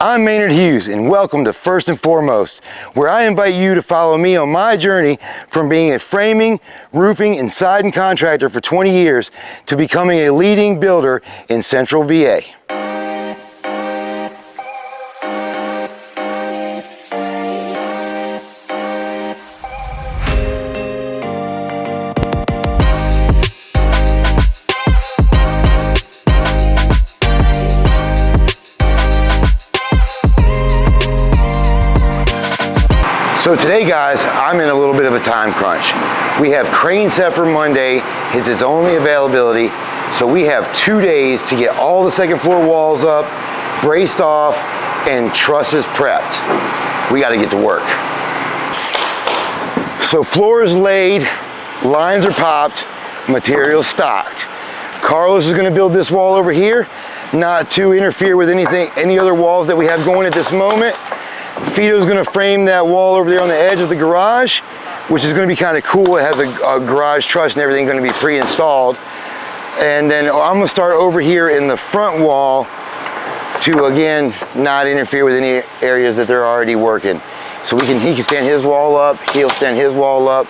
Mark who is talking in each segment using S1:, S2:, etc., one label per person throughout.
S1: I'm Maynard Hughes, and welcome to First and Foremost, where I invite you to follow me on my journey from being a framing, roofing, and siding contractor for 20 years to becoming a leading builder in Central VA. So today, guys, I'm in a little bit of a time crunch. We have crane set for Monday. It's its only availability. So we have 2 days to get all the second floor walls up, braced off, and trusses prepped. We got to get to work. So floor is laid, lines are popped, material stocked. Carlos is going to build this wall over here, not to interfere with any other walls that we have going at this moment. Fido's gonna frame that wall over there on the edge of the garage, which is gonna be kind of cool. It has a garage truss and everything gonna be pre-installed. And then I'm gonna start over here in the front wall to, again, not interfere with any areas that they're already working. So he can stand his wall up, he'll stand his wall up,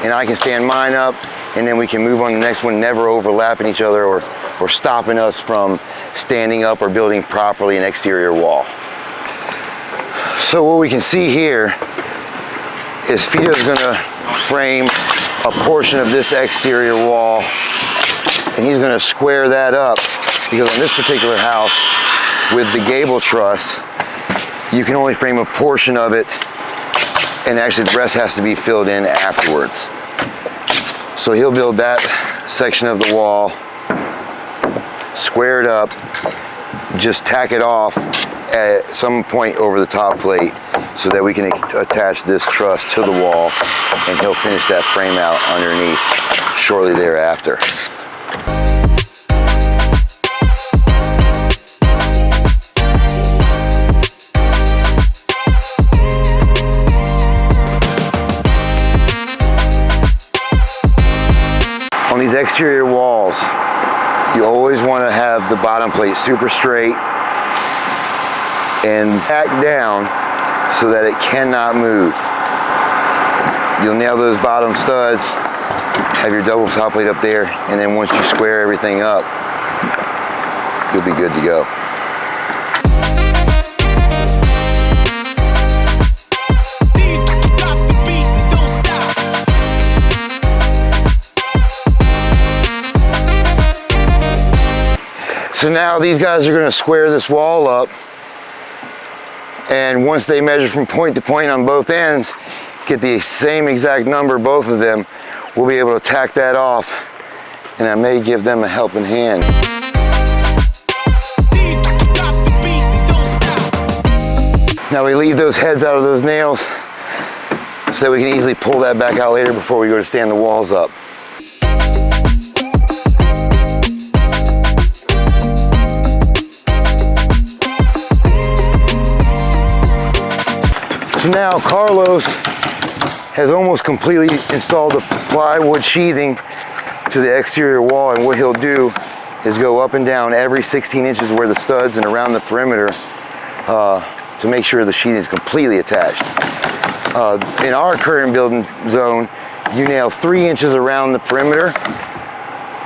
S1: and I can stand mine up, and then we can move on to the next one, never overlapping each other or stopping us from standing up or building properly an exterior wall. So what we can see here is Fido's gonna frame a portion of this exterior wall, and he's gonna square that up, because on this particular house with the gable truss, you can only frame a portion of it, and actually the rest has to be filled in afterwards. So he'll build that section of the wall, square it up, just tack it off at some point over the top plate so that we can attach this truss to the wall, and he'll finish that frame out underneath shortly thereafter. On these exterior walls, you always want to have the bottom plate super straight and tack down so that it cannot move. You'll nail those bottom studs, have your double top plate up there, and then once you square everything up, you'll be good to go. So now these guys are going to square this wall up, and once they measure from point to point on both ends, get the same exact number, both of them, we'll be able to tack that off, and I may give them a helping hand. Now we leave those heads out of those nails so that we can easily pull that back out later before we go to stand the walls up. So now Carlos has almost completely installed the plywood sheathing to the exterior wall, and what he'll do is go up and down every 16 inches where the studs and around the perimeter to make sure the sheathing is completely attached. In our current building zone, you nail 3 inches around the perimeter,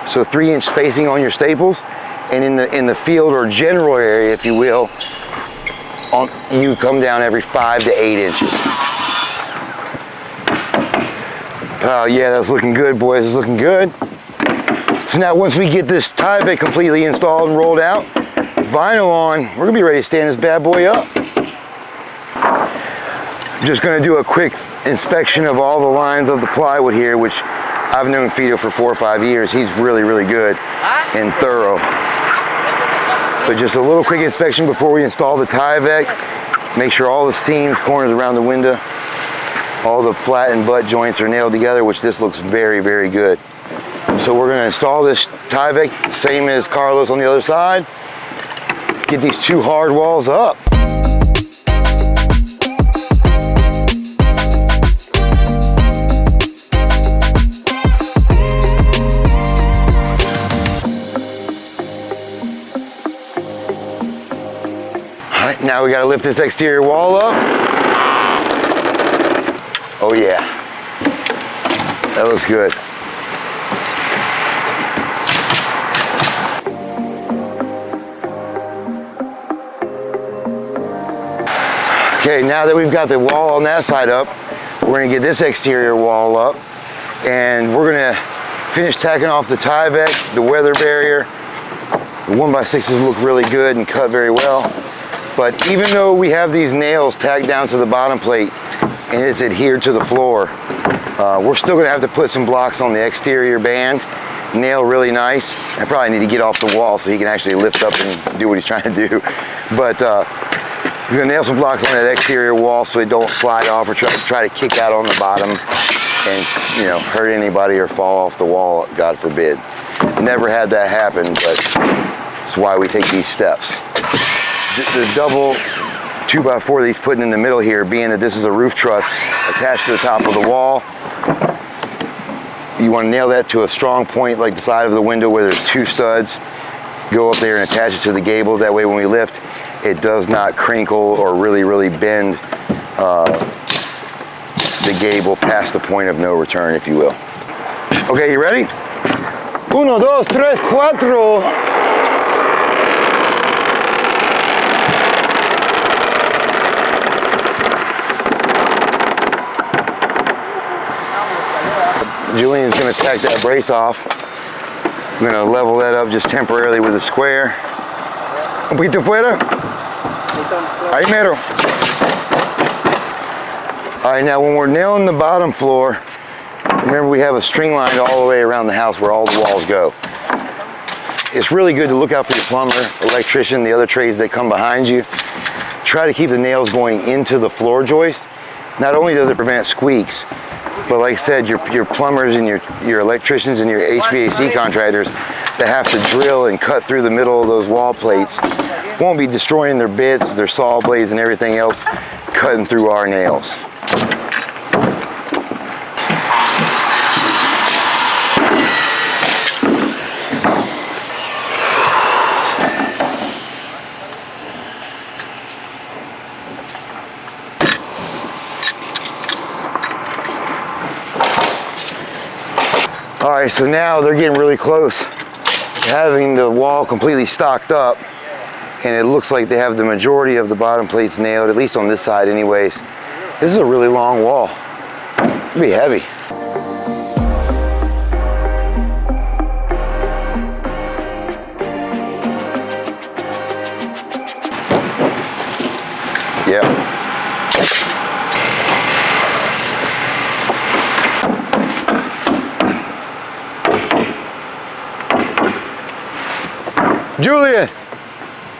S1: so 3-inch spacing on your staples, and in the field or general area, if you will, you come down every 5 to 8 inches. Oh yeah, that's looking good, boys. It's looking good. So now once we get this Tyvek completely installed and rolled out, vinyl on, we're gonna be ready to stand this bad boy up. I'm just gonna do a quick inspection of all the lines of the plywood here, which I've known Fido for 4 or 5 years. He's really, really good and thorough. But just a little quick inspection before we install the Tyvek. Make sure all the seams, corners around the window, all the flat and butt joints are nailed together, which this looks very, very good. So we're gonna install this Tyvek, same as Carlos on the other side. Get these 2 hard walls up. right, now we gotta lift this exterior wall up. Oh yeah, that looks good. Okay, now that we've got the wall on that side up, we're gonna get this exterior wall up, and we're gonna finish tacking off the Tyvek, the weather barrier. The 1x6s look really good and cut very well. But even though we have these nails tacked down to the bottom plate and it's adhered to the floor, we're still gonna have to put some blocks on the exterior band, nail really nice. I probably need to get off the wall so he can actually lift up and do what he's trying to do. But he's gonna nail some blocks on that exterior wall so it don't slide off or try to kick out on the bottom and, you know, hurt anybody or fall off the wall, God forbid. Never had that happen, but that's why we take these steps. The double 2x4 that he's putting in the middle here, being that this is a roof truss attached to the top of the wall, you want to nail that to a strong point like the side of the window where there's 2 studs. Go up there and attach it to the gables. That way when we lift, it does not crinkle or really bend the gable past the point of no return, if you will. Okay, you ready? 1, 2, 3, 4. Julian's going to tack that brace off. I'm going to level that up just temporarily with a square. Un poquito fuera. Ahí mero. All right, now when we're nailing the bottom floor, remember we have a string line all the way around the house where all the walls go. It's really good to look out for your plumber, electrician, the other trades that come behind you. Try to keep the nails going into the floor joist. Not only does it prevent squeaks, but like I said, your plumbers and your electricians and your HVAC contractors that have to drill and cut through the middle of those wall plates won't be destroying their bits, their saw blades and everything else cutting through our nails. All right, so now they're getting really close to having the wall completely stocked up, and it looks like they have the majority of the bottom plates nailed, at least on this side anyways. This is a really long wall. It's gonna be heavy. Yeah.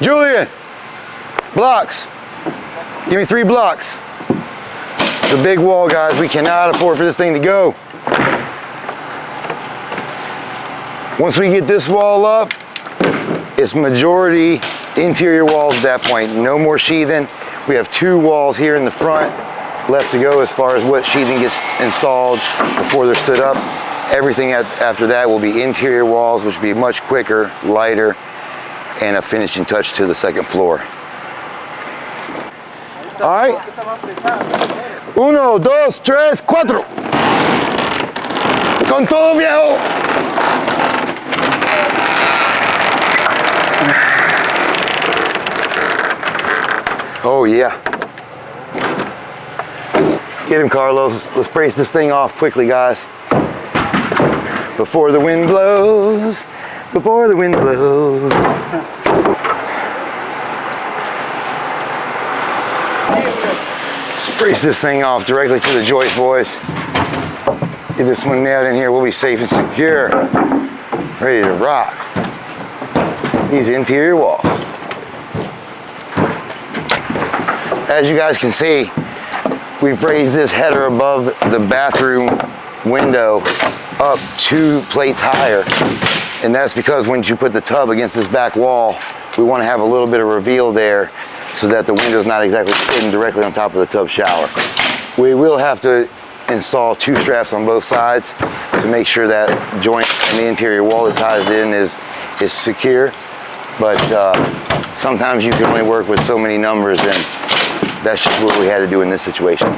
S1: Julian, blocks. Give me 3 blocks. It's a big wall, guys. We cannot afford for this thing to go. Once we get this wall up, it's majority interior walls at that point. No more sheathing. We have 2 walls here in the front left to go as far as what sheathing gets installed before they're stood up. Everything after that will be interior walls, which will be much quicker, lighter, and a finishing touch to the second floor. All right. 1, 2, 3, 4. Con todo, viejo. Oh yeah. Get him, Carlos. Let's brace this thing off quickly, guys. Before the wind blows. Before the wind blows. Just brace this thing off directly to the joist, boys. Get this one nailed in here. We'll be safe and secure. Ready to rock. These interior walls. As you guys can see, we've raised this header above the bathroom window up 2 plates higher. And that's because when you put the tub against this back wall, we want to have a little bit of reveal there so that the window's not exactly sitting directly on top of the tub shower. We will have to install 2 straps on both sides to make sure that joint and the interior wall that ties it in is secure. but sometimes you can only work with so many numbers, and that's just what we had to do in this situation.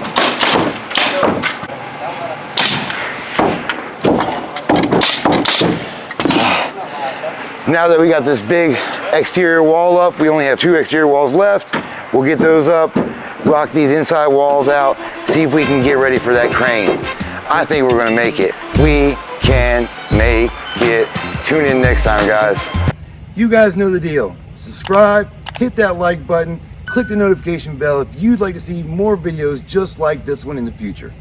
S1: Now that we got this big exterior wall up, we only have 2 exterior walls left. We'll get those up, rock these inside walls out, see if we can get ready for that crane. I think we're gonna make it. We can make it. Tune in next time, guys. You guys know the deal. Subscribe, hit that like button, click the notification bell if you'd like to see more videos just like this one in the future.